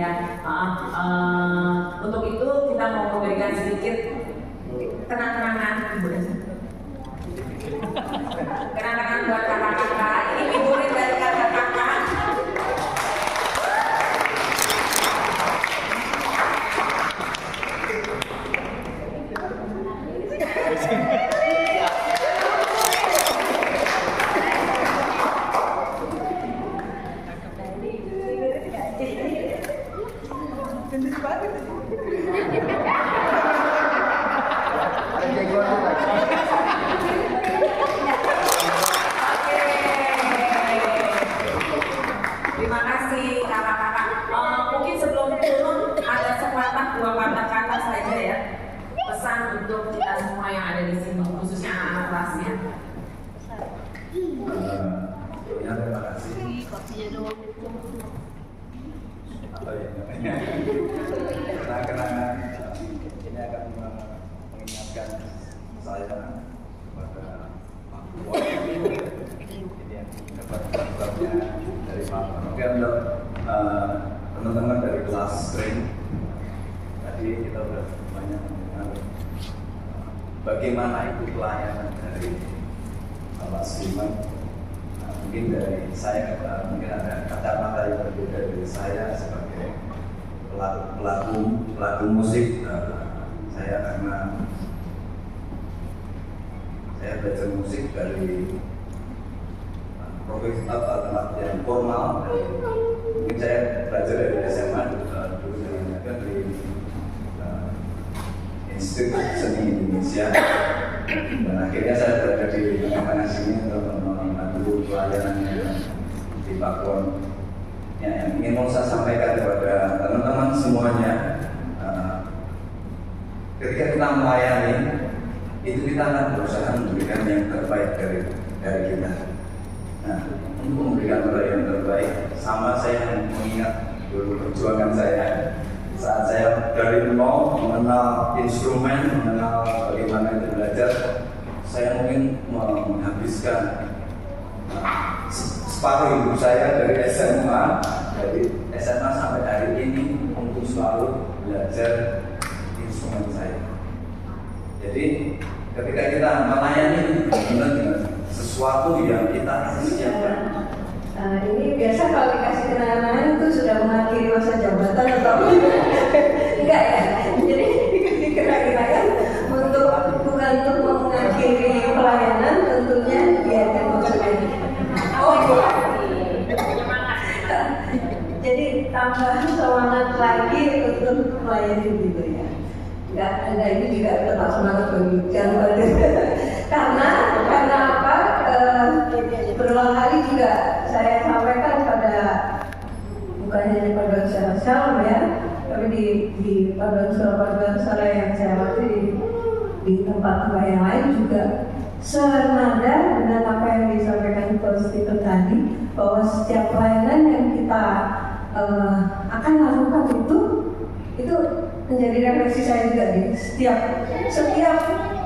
ya. Untuk itu kita mau memberikan sedikit kenang-kenangan, kenang-kenangan buat kakak-kakak. Ini favorit dari kakak-kakak. Terima kasih kakak-kakak. Mungkin sebelum turun ada sepatah dua patah kata saja ya, pesan untuk kita semua yang ada di sini, khususnya anak-anak kelasnya. Terima kasih. Apa ya namanya? Kenang-kenangan ini akan mengingatkan saya pada Pak ini yang dapat kabarnya dari Pak. Oke, untuk teman-teman dari kelas train tadi kita sudah banyak mendengar bagaimana itu pelayanan dari Pak Siman. Mungkin dari saya mungkin ada kacamata yang berbeda dari saya sebagai pelaku musik. Saya karena saya belajar musik dari profesional tempat yang formal. Mungkin saya belajar dari SMA dulu dari Institut Seni Indonesia, dan akhirnya saya berada di tengah-tengah sini untuk membantu pelayanan di Pakuan. Yang ingin mau saya sampaikan kepada teman-teman semuanya, ketika kita melayani, itu kita akan berusaha memberikan yang terbaik dari kita. Nah, untuk memberikan yang terbaik, sama saya mengingat dulu perjuangan saya saat saya dari nol mengenal instrumen, mengenal bagaimana itu belajar. Saya mungkin menghabiskan separuh hidup saya dari SMA sampai hari ini untuk selalu belajar instrumen saya. Jadi ketika kita melayani benar dengan sesuatu yang kita siapkan. Ini biasa kalau dikasih kenangan itu sudah mengakhiri masa jabatan atau enggak ya? Jadi dikasih kenangan bukan untuk mengakhiri pelayanan, tentunya biarkan maksudnya. Jadi tambah semangat lagi untuk melayani gitu ya. Enggak ini juga tetap semangat bagi karena apa? Berulang kali juga saya sampaikan pada bukan hanya pada Shalom ya, tapi di paduan suara yang saya latih di tempat-tempat yang lain juga senada dengan apa yang disampaikan Coach Stephen tadi, bahwa setiap pelayanan yang kita akan lakukan itu menjadi refleksi saya juga nih. Setiap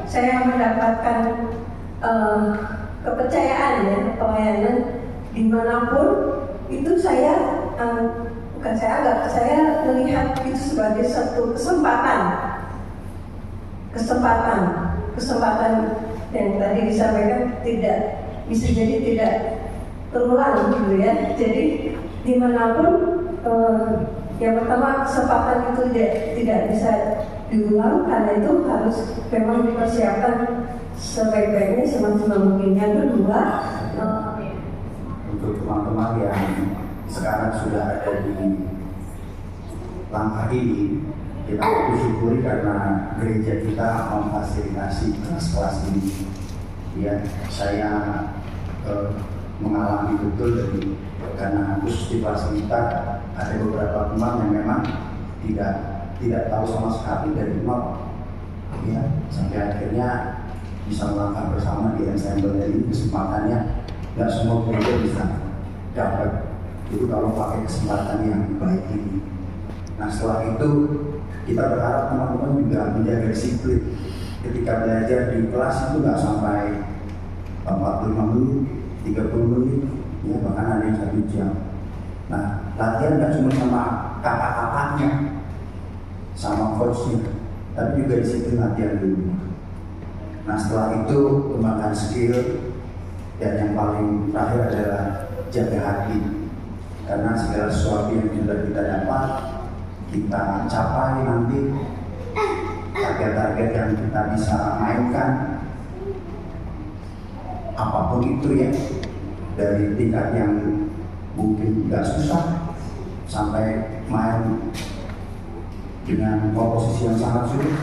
saya mendapatkan kepercayaan ya pelayanan dimanapun, itu saya saya melihat itu sebagai satu kesempatan yang tadi disampaikan tidak bisa jadi tidak terulang gitu ya. Jadi dimanapun yang pertama kesempatan itu tidak bisa diulang, karena itu harus memang dipersiapkan sebaik-baiknya semaksimal mungkin. Yang kedua, untuk teman-teman yang sekarang sudah ada di langkah ini, kita bersyukuri karena gereja kita memfasilitasi kelas-kelas ini. Ya, saya mengalami betul dari karena khusus di kelas kita ada beberapa teman yang memang tidak tahu sama sekali dari nol, ya, sampai akhirnya bisa melangkah bersama di ensemble ini. Kesempatannya nggak semua gereja bisa dapat itu kalau pakai kesempatan yang baik ini. Nah, setelah itu kita berharap teman-teman juga menjaga disiplin ketika belajar di kelas. Itu nggak sampai 45 menit, 30 menit, ya bahkan ada yang 1 jam. Nah, latihan nggak cuma sama kakak-kakaknya, sama coachnya, tapi juga di situ latihan dulu. Nah setelah itu kembangkan skill, dan yang paling terakhir adalah jaga hati, karena segala sesuatu yang sudah kita dapat, kita capai nanti, target-target yang kita bisa mainkan, apapun itu ya, dari tingkat yang mungkin tidak susah sampai main dengan komposisi yang sangat sulit.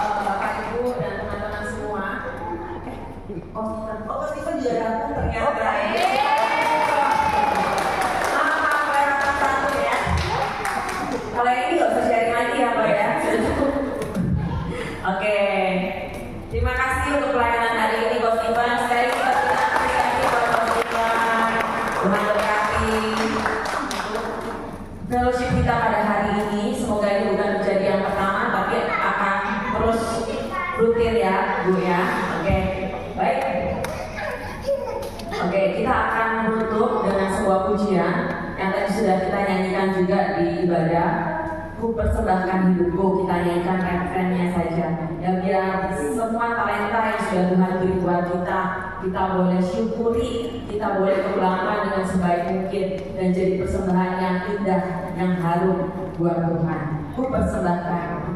Bapak Ibu dan teman-teman semua, Stephen juga datang ternyata. Kalau ini nggak usah sharing lagi ya Pak ya. Oke, terima kasih untuk pelayanan hari ini Coach Stephen. Sekali lagi kita berikan apresiasi buat Coach Stephen. Tuhan berkati fellowship kita pada hari ini. Semoga ini bukan menjadi yang pertama, tapi akan terus rutin ya Bu ya. Oke, baik. Oke, kita akan menutup dengan sebuah pujian yang tadi sudah kita nyanyikan juga di ibadah. Ku persembahkan hidupku, kita nyanyikan refrennya saja ya, biar semua talenta yang sudah Tuhan beri buat kita boleh syukuri, kita boleh kepulangkan dengan sebaik mungkin dan jadi persembahan yang indah, yang harum buat Tuhan. Ku persembahkan.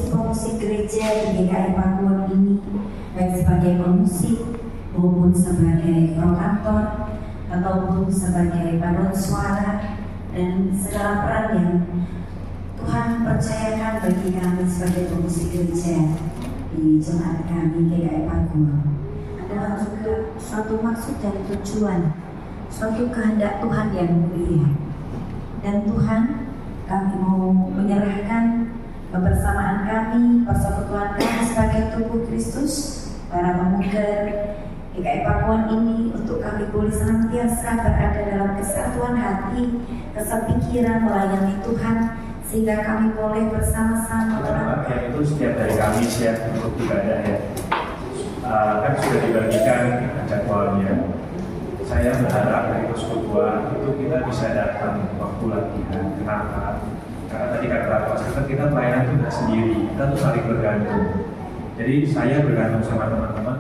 Pemusik gereja di GKI Pakuan ini, baik sebagai pemusik maupun sebagai prokantor ataupun sebagai paduan suara dan segala peran yang Tuhan percayakan bagi kami sebagai pemusik gereja di jemaat kami GKI Pakuan. Adalah juga suatu maksud dan tujuan, suatu kehendak Tuhan yang mulia. Dan Tuhan, kami mau menyerahkan kebersamaan kami, persekutuan kami sebagai tubuh Kristus, para pemuda GKI Pakuan ini, untuk kami boleh senantiasa berada dalam kesatuan hati, kesepikiran melayani Tuhan, sehingga kami boleh bersama-sama. Bagian itu setiap dari kami siap untuk ibadah ya. Kan sudah dibagikan jadwalnya. Saya berharap dari persekutuan itu kita bisa datang waktu latihan. Kenapa? Karena tadi kata Pak Stephen, kita pelayanan itu tidak sendiri, kita tuh saling bergantung. Jadi saya bergantung sama teman-teman